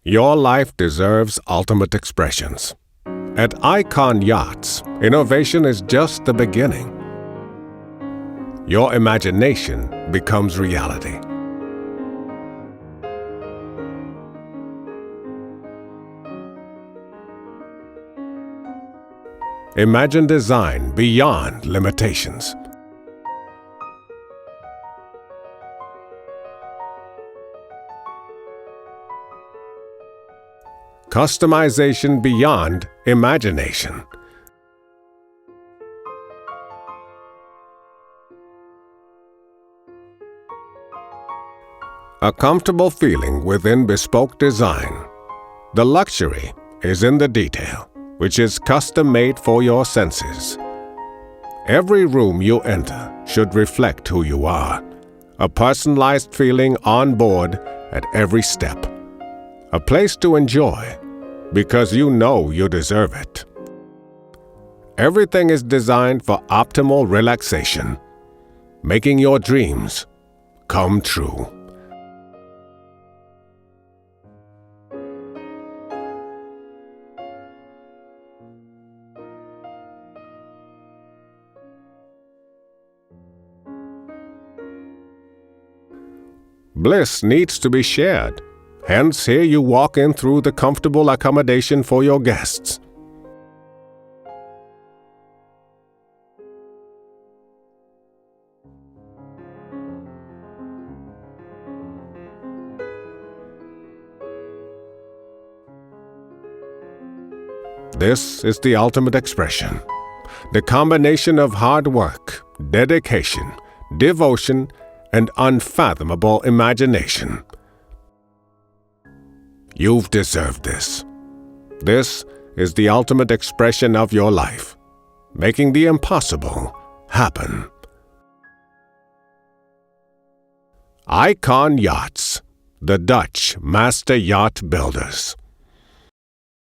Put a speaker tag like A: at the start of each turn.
A: Your life deserves ultimate expressions. At ICON Yachts, innovation is just the beginning. Your imagination becomes reality. Imagine design beyond limitations. Customization beyond imagination. A comfortable feeling within bespoke design. The luxury is in the detail, which is custom-made for your senses. Every room you enter should reflect who you are. A personalized feeling on board at every step. A place to enjoy because you know you deserve it. Everything is designed for optimal relaxation, making your dreams come true. Bliss needs to be shared. Hence, here you walk in through the comfortable accommodation for your guests. This is the ultimate expression. The combination of hard work, dedication, devotion, and unfathomable imagination. You've deserved this. This is the ultimate expression of your life, making the impossible happen. ICON Yachts, the Dutch master yacht builders.